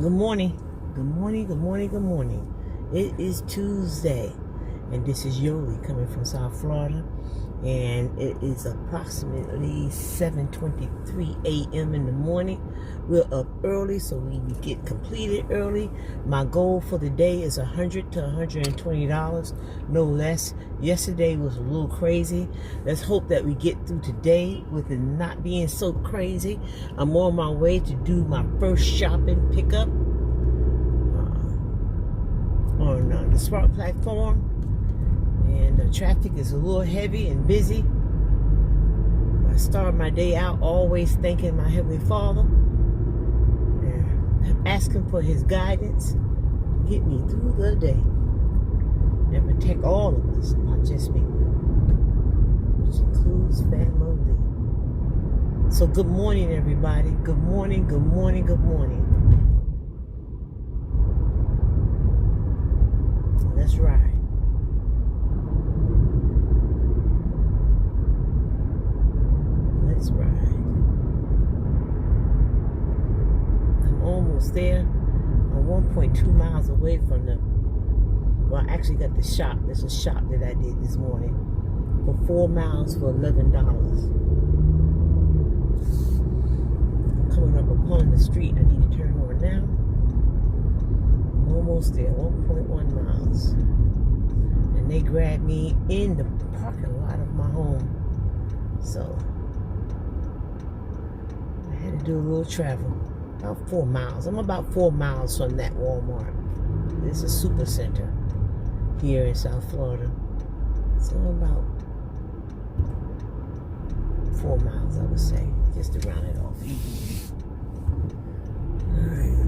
Good morning. Good morning, good morning, good morning. It is Tuesday, and this is Yoli coming from South Florida, and it is approximately 7:23 a.m. in the morning. We're up early so we can get completed early. My goal for the day is $100 to $120, no less. Yesterday was a little crazy. Let's hope that we get through today with it not being so crazy. I'm on my way to do my first shopping pickup on the Smart platform, and the traffic is a little heavy and busy. I start my day out always thanking my Heavenly Father and asking for His guidance to get me through the day and protect all of us, not just me, which includes family. So good morning, everybody. Good morning, good morning, good morning. Let's ride. Let's ride. I'm almost there. I'm 1.2 miles away from the, well, I actually got the shop. There's a shop that I did this morning for 4 miles for $11. Coming up upon the street, I need to turn on now. Almost there, 1.1 miles. And they grabbed me in the parking lot of my home. So I had to do a little travel. About 4 miles. I'm about 4 miles from that Walmart. It's a super center here in South Florida. So about 4 miles, I would say, just to round it off. All right.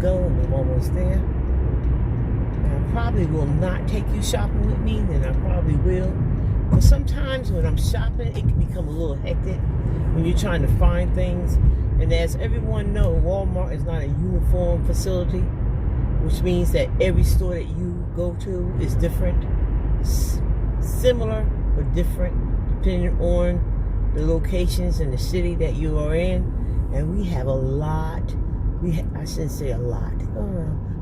Go, and I'm almost there. And I probably will not take you shopping with me, then I probably will. But sometimes when I'm shopping, it can become a little hectic when you're trying to find things. And as everyone knows, Walmart is not a uniform facility, which means that every store that you go to is different, similar but different, depending on the locations and the city that you are in. And we have a lot. I shouldn't say a lot.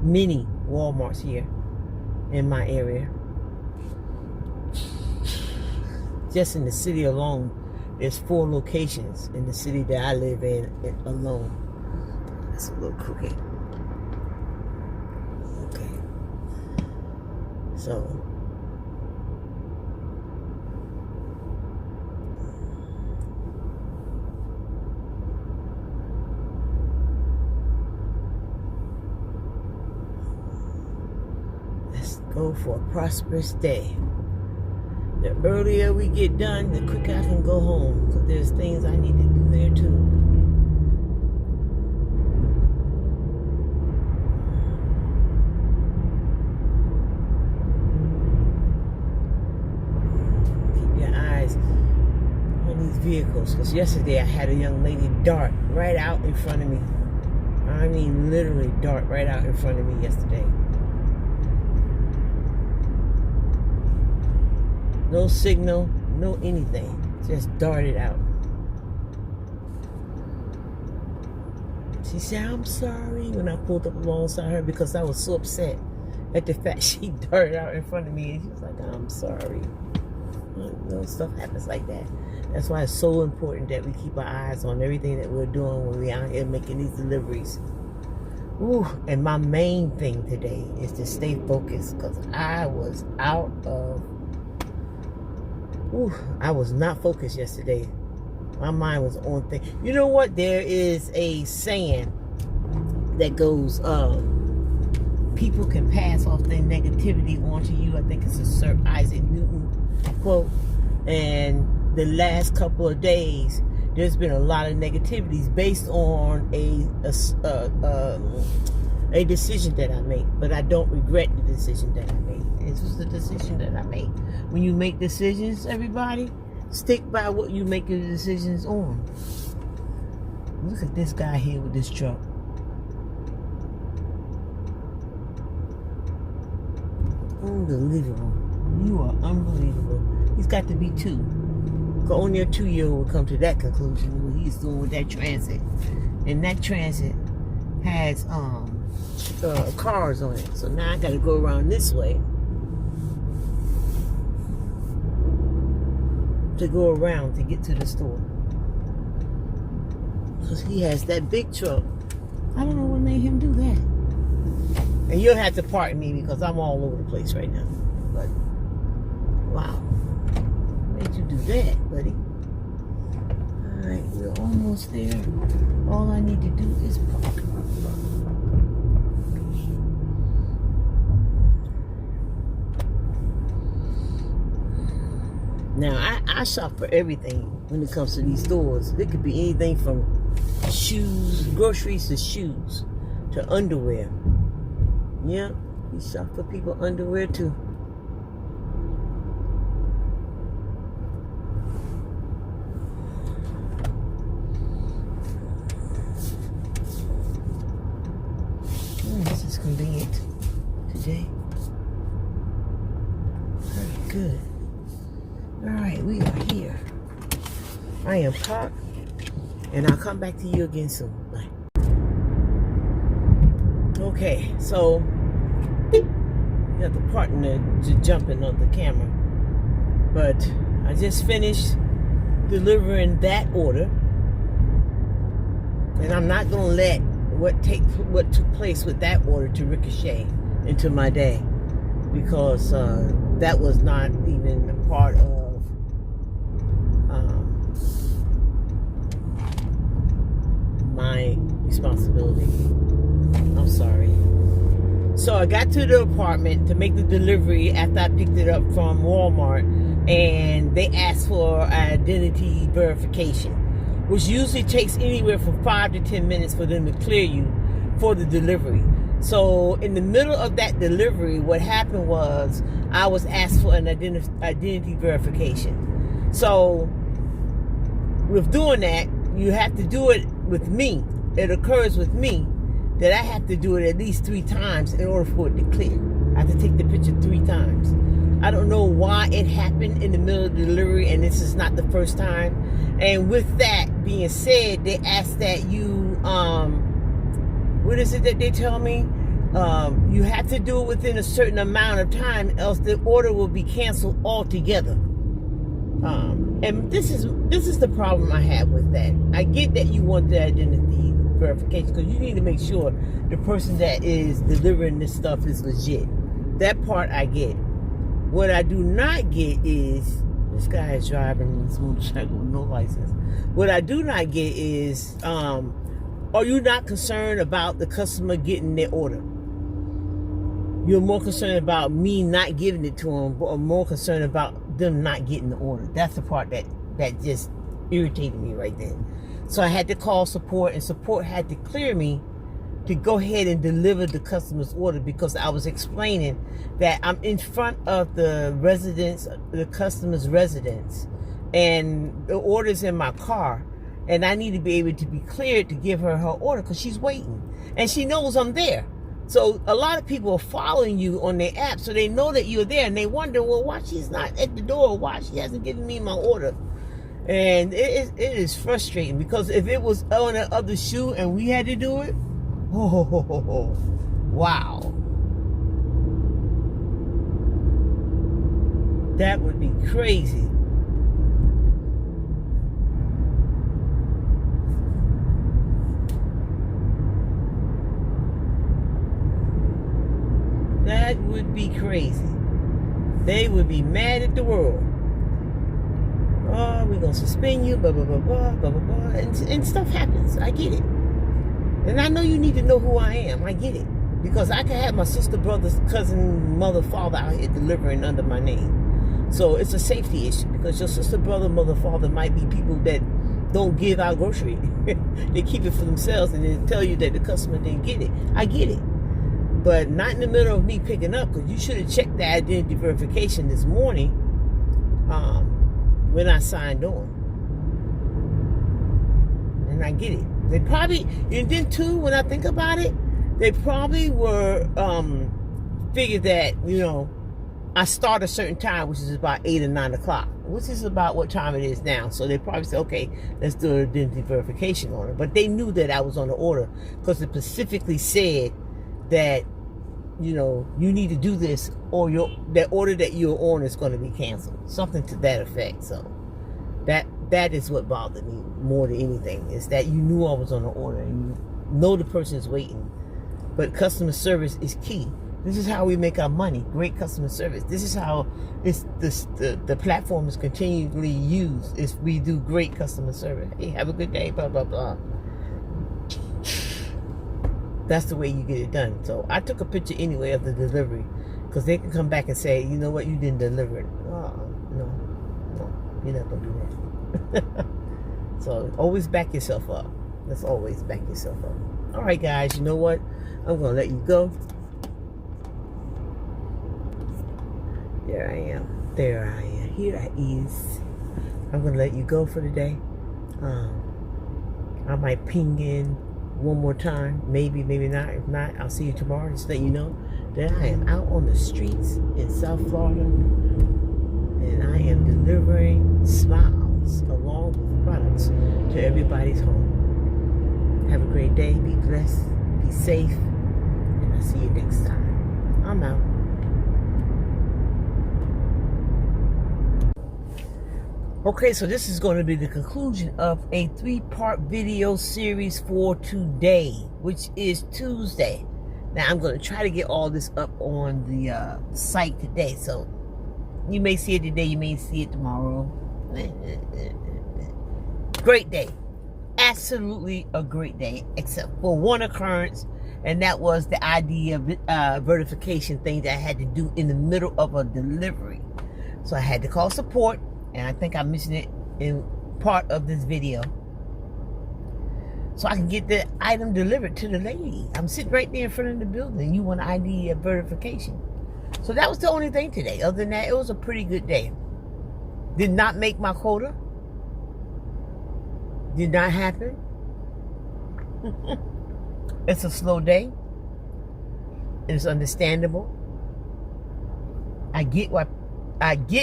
Many Walmarts here in my area. Just in the city alone, there's 4 locations in the city that I live in alone. That's a little crooked. Okay. So go for a prosperous day. The earlier we get done, the quicker I can go home, because there's things I need to do there too. Keep your eyes on these vehicles, because yesterday I had a young lady dart right out in front of me. I mean literally dart right out in front of me yesterday. No signal, no anything. Just darted out. She said, "I'm sorry," when I pulled up alongside her, because I was so upset at the fact she darted out in front of me. And she was like, "I'm sorry." Stuff happens like that. That's why it's so important that we keep our eyes on everything that we're doing when we're out here making these deliveries. Ooh, and my main thing today is to stay focused, because I was out of... I was not focused yesterday. My mind was on things. You know what? There is a saying that goes, people can pass off their negativity onto you. I think it's a Sir Isaac Newton quote. And the last couple of days, there's been a lot of negativities based on a decision that I made. But I don't regret the decision that I made. This was the decision that I made. When you make decisions, everybody, stick by what you make your decisions on. Look at this guy here with this truck. Unbelievable. You are unbelievable. He's got to be 2. Only a 2-year-old would come to that conclusion what he's doing with that Transit. And that Transit has cars on it. So now I got to go around this way to go around to get to the store. Because he has that big truck. I don't know what made him do that. And you'll have to pardon me because I'm all over the place right now. But, wow. What made you do that, buddy? Alright, we're almost there. All I need to do is park. Now, I shop for everything when it comes to these stores. It could be anything from shoes, groceries to shoes, to underwear. Yeah, we shop for people underwear too. This is convenient today. Very good. Alright, we are here. I am parked, and I'll come back to you again soon. Bye. Okay, so you got the partner jumping on the camera, but I just finished delivering that order, and I'm not gonna let what took place with that order to ricochet into my day, because that was not even a part of my responsibility. I'm sorry. So I got to the apartment to make the delivery after I picked it up from Walmart, and they asked for identity verification, which usually takes anywhere from 5 to 10 minutes for them to clear you for the delivery. So in the middle of that delivery, what happened was I was asked for an identity verification. So with doing that, you have to do it with me. It occurs with me that I have to do it at least 3 times in order for it to clear. I have to take the picture 3 times. I don't know why it happened in the middle of the delivery, and this is not the first time. And with that being said, they ask that you, what is it that they tell me? You have to do it within a certain amount of time, else the order will be canceled altogether. And this is the problem I have with that. I get that you want the identity verification because you need to make sure the person that is delivering this stuff is legit. That part I get. What I do not get is this guy is driving this motorcycle with no license. What I do not get is, are you not concerned about the customer getting their order? You're more concerned about me not giving it to them, or more concerned about them not getting the order. That's the part that just irritated me right there. So I had to call support, and support had to clear me to go ahead and deliver the customer's order, because I was explaining that I'm in front of the customer's residence, and the order's in my car, and I need to be able to be cleared to give her order because she's waiting, and she knows I'm there. So a lot of people are following you on their app, so they know that you're there, and they wonder, well, why she's not at the door? Why she hasn't given me my order? And it is frustrating, because if it was on the other shoe and we had to do it, wow, that would be crazy. That would be crazy. They would be mad at the world. Oh, we're going to suspend you, blah, blah, blah, blah, blah, blah, blah. And stuff happens. I get it. And I know you need to know who I am. I get it. Because I can have my sister, brother, cousin, mother, father out here delivering under my name. So it's a safety issue, because your sister, brother, mother, father might be people that don't give out grocery. They keep it for themselves and then tell you that the customer didn't get it. I get it. But not in the middle of me picking up, because you should have checked the identity verification this morning when I signed on. And I get it. They probably, and then too, when I think about it, they probably were, figured that, you know, I start a certain time, which is about 8 or 9 o'clock, which is about what time it is now. So they probably said, okay, let's do an identity verification on it. But they knew that I was on the order because it specifically said that, you know, you need to do this or that order that you're on is going to be canceled. Something to that effect. So that is what bothered me more than anything, is that you knew I was on the order and you know the person is waiting. But customer service is key. This is how we make our money. Great customer service. This is how the platform is continually used. Is we do great customer service. Hey, have a good day. Blah blah blah. That's the way you get it done. So I took a picture anyway of the delivery, because they can come back and say, you know what, you didn't deliver it. Oh, no, you're not gonna do that. So always back yourself up. Let's always back yourself up. All right, guys. You know what? I'm gonna let you go. There I am. There I am. Here I is. I'm going to let you go for the day. I might ping in one more time. Maybe, maybe not. If not, I'll see you tomorrow. Just let you know that I am out on the streets in South Florida. And I am delivering smiles along with products to everybody's home. Have a great day. Be blessed. Be safe. And I'll see you next time. I'm out. Okay, so this is going to be the conclusion of a 3-part video series for today, which is Tuesday. Now, I'm going to try to get all this up on the site today. So, you may see it today, you may see it tomorrow. Great day. Absolutely a great day, except for one occurrence, and that was the ID verification thing that I had to do in the middle of a delivery. So, I had to call support. And I think I mentioned it in part of this video, so I can get the item delivered to the lady. I'm sitting right there in front of the building. You want ID verification. So that was the only thing today. Other than that, it was a pretty good day. Did not make my quota. Did not happen. It's a slow day. It's understandable. I get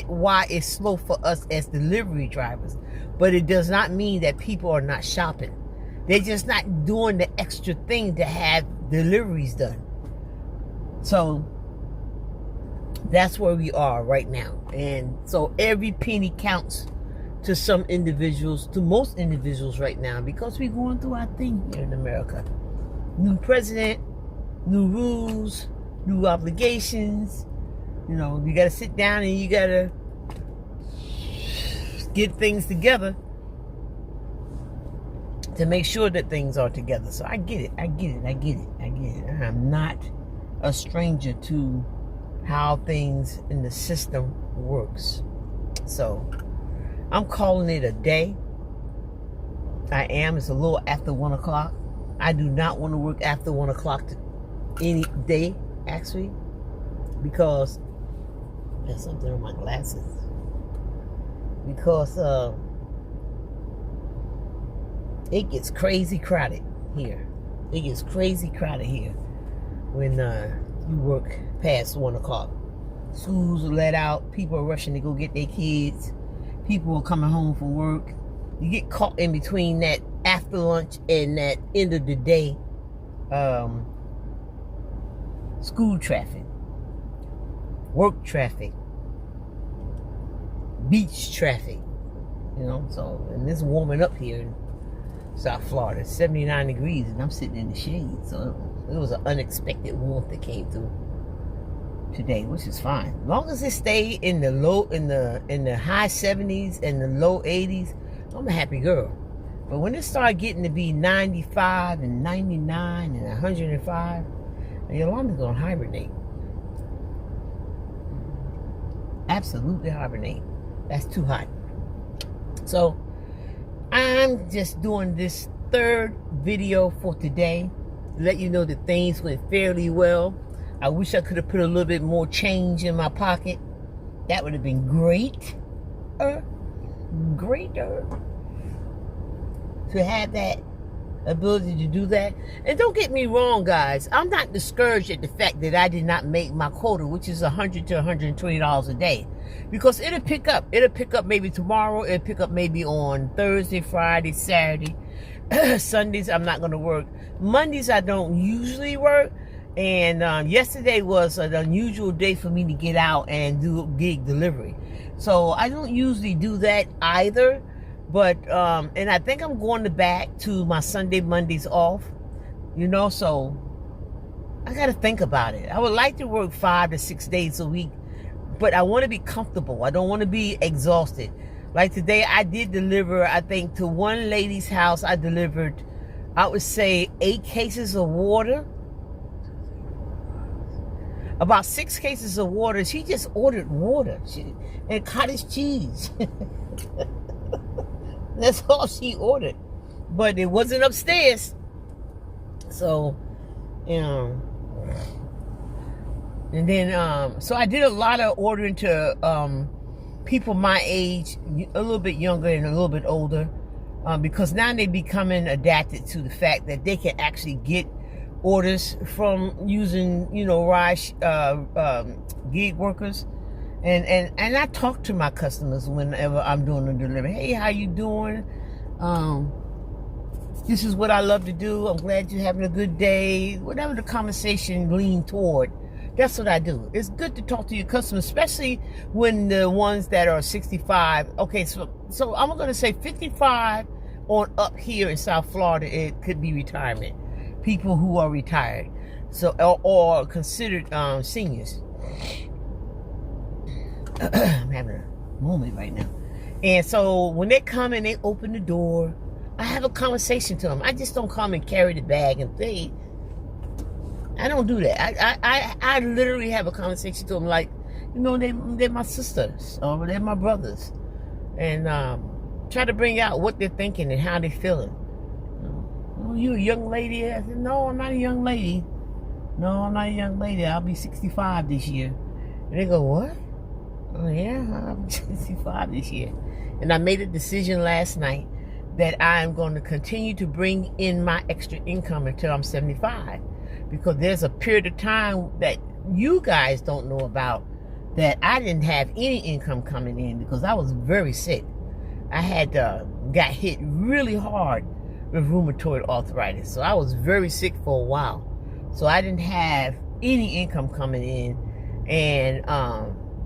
why it's slow for us as delivery drivers, but it does not mean that people are not shopping. They're just not doing the extra thing to have deliveries done. So that's where we are right now. And so every penny counts to some individuals, to most individuals right now, because we're going through our thing here in America. New president, new rules, new obligations. You know, you got to sit down and you got to get things together to make sure that things are together. So I get it. I'm not a stranger to how things in the system works. So I'm calling it a day. I am. It's a little after 1 o'clock. I do not want to work after 1 o'clock any day, actually, because there's something on my glasses. Because it gets crazy crowded here. It gets crazy crowded here when you work past 1 o'clock. Schools are let out. People are rushing to go get their kids. People are coming home from work. You get caught in between that after lunch and that end of the day school traffic, work traffic, beach traffic, you know. So, and it's warming up here in South Florida. It's 79 degrees and I'm sitting in the shade. So it was an unexpected warmth that came through today, which is fine. As long as it stay in the high 70s and the low 80s, I'm a happy girl. But when it start getting to be 95 and 99 and 105, Yolanda's gonna hibernate. Absolutely hibernate. That's too hot. So I'm just doing this third video for today to let you know that things went fairly well. I wish I could have put a little bit more change in my pocket. That would have been great. greater to have that ability to do that. And don't get me wrong, guys, I'm not discouraged at the fact that I did not make my quota, which is $100 to $120 a day, because it'll pick up maybe tomorrow, it'll pick up maybe on Thursday, Friday, Saturday. Sundays I'm not going to work. Mondays I don't usually work, and yesterday was an unusual day for me to get out and do gig delivery, so I don't usually do that either. But, and I think I'm going back to my Sunday, Mondays off, so I got to think about it. I would like to work 5 to 6 days a week, but I want to be comfortable. I don't want to be exhausted. Like today, I did deliver, I think, to one lady's house, I delivered, I would say, 8 cases of water. About 6 cases of water. She just ordered water and cottage cheese. That's all she ordered, but it wasn't upstairs. So, and then so I did a lot of ordering to people my age, a little bit younger and a little bit older, because now they're becoming adapted to the fact that they can actually get orders from using, gig workers. And I talk to my customers whenever I'm doing a delivery. Hey, how you doing? This is what I love to do. I'm glad you're having a good day. Whatever the conversation lean toward, that's what I do. It's good to talk to your customers, especially when the ones that are 65. Okay, so I'm going to say 55 on up here in South Florida. It could be retirement. People who are retired, so or considered seniors. I'm having a moment right now. And so when they come and they open the door, I have a conversation to them. I just don't come and carry the bag and say, I don't do that. I literally have a conversation to them like, they're my sisters or they're my brothers. And try to bring out what they're thinking and how they're feeling. Oh, you a young lady? I said, no, I'm not a young lady. No, I'm not a young lady. I'll be 65 this year. And they go, what? Oh, yeah, I'm 65 this year. And I made a decision last night that I'm going to continue to bring in my extra income until I'm 75. Because there's a period of time that you guys don't know about that I didn't have any income coming in because I was very sick. I had got hit really hard with rheumatoid arthritis. So I was very sick for a while. So I didn't have any income coming in. And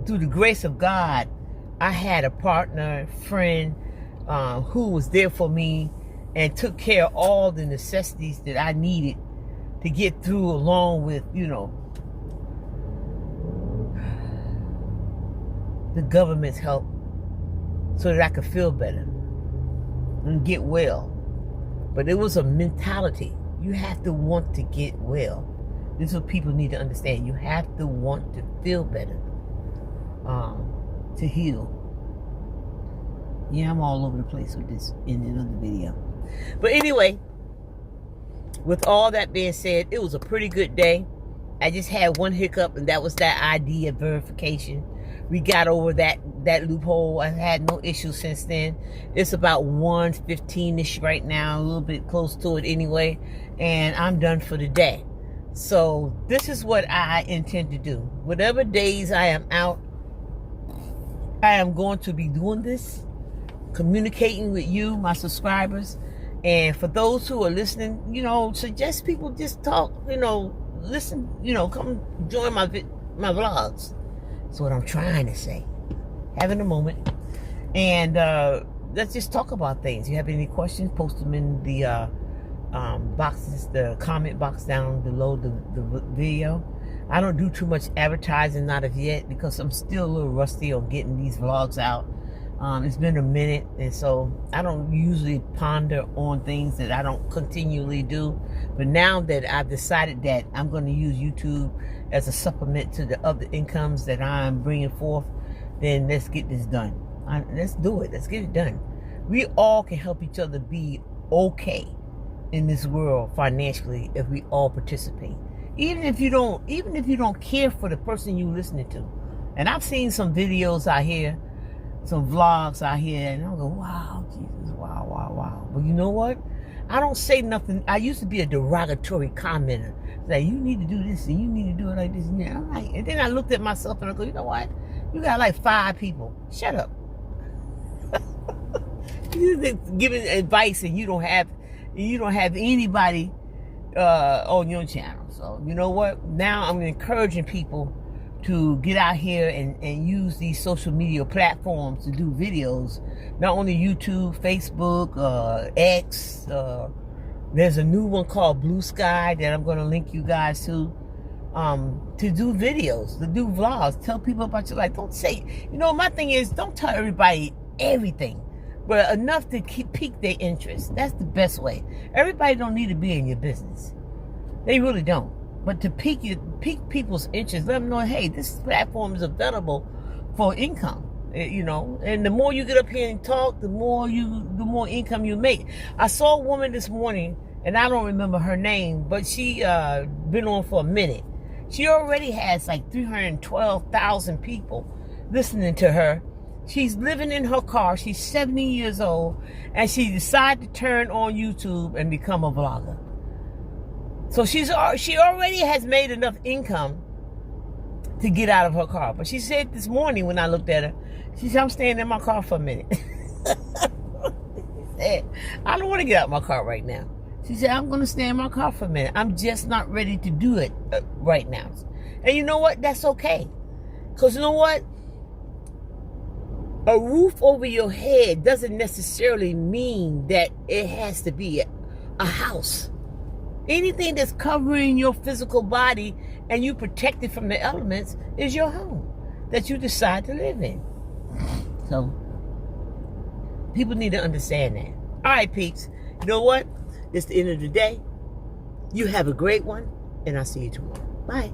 through the grace of God, I had a partner, friend, who was there for me and took care of all the necessities that I needed to get through, along with, the government's help, so that I could feel better and get well. But it was a mentality. You have to want to get well. This is what people need to understand. You have to want to feel better. To heal. Yeah, I'm all over the place with this in another video. But anyway, with all that being said, it was a pretty good day. I just had one hiccup, and that was that ID of verification. We got over that loophole. I've had no issues since then. It's about 1:15-ish right now, a little bit close to it anyway, and I'm done for the day. So this is what I intend to do. Whatever days I am out, I am going to be doing this, communicating with you, my subscribers. And for those who are listening, suggest people just talk, listen, come join my vlogs. That's what I'm trying to say. Having a moment. And let's just talk about things. If you have any questions, post them in the boxes, the comment box down below the video. I don't do too much advertising, not of yet, because I'm still a little rusty on getting these vlogs out. It's been a minute, and so I don't usually ponder on things that I don't continually do. But now that I've decided that I'm going to use YouTube as a supplement to the other incomes that I'm bringing forth, then let's get this done. Let's do it. Let's get it done. We all can help each other be okay in this world financially if we all participate. Even if you don't care for the person you're listening to. And I've seen some videos out here some vlogs out here, and I'll go, wow, Jesus, wow, wow, wow. But you know what? I don't say nothing. I used to be a derogatory commenter. Like, you need to do this, and you need to do it like this. And I'm like, and then I looked at myself, and I go, you know what? You got like 5 people. Shut up. You're giving advice, and you don't have anybody on your channel. So you know what? Now I'm encouraging people to get out here and use these social media platforms to do videos. Not only YouTube, Facebook, X. There's a new one called Blue Sky that I'm going to link you guys to do videos, to do vlogs, tell people about your life. Don't say, you know, my thing is, don't tell everybody everything, but enough to pique their interest. That's the best way. Everybody don't need to be in your business. They really don't. But to pique people's interest, let them know, hey, this platform is available for income. You know, and the more you get up here and talk, the more income you make. I saw a woman this morning, and I don't remember her name, but she been on for a minute. She already has like 312,000 people listening to her. She's living in her car. She's 70 years old, and she decided to turn on YouTube and become a vlogger. So she already has made enough income to get out of her car. But she said this morning when I looked at her, she said, I'm staying in my car for a minute. She said, I don't want to get out of my car right now. She said, I'm going to stay in my car for a minute. I'm just not ready to do it right now. And you know what? That's okay. Because you know what? A roof over your head doesn't necessarily mean that it has to be a house. Anything that's covering your physical body and you protect it from the elements is your home that you decide to live in. So, people need to understand that. All right, peeps. You know what? It's the end of the day. You have a great one, and I'll see you tomorrow. Bye.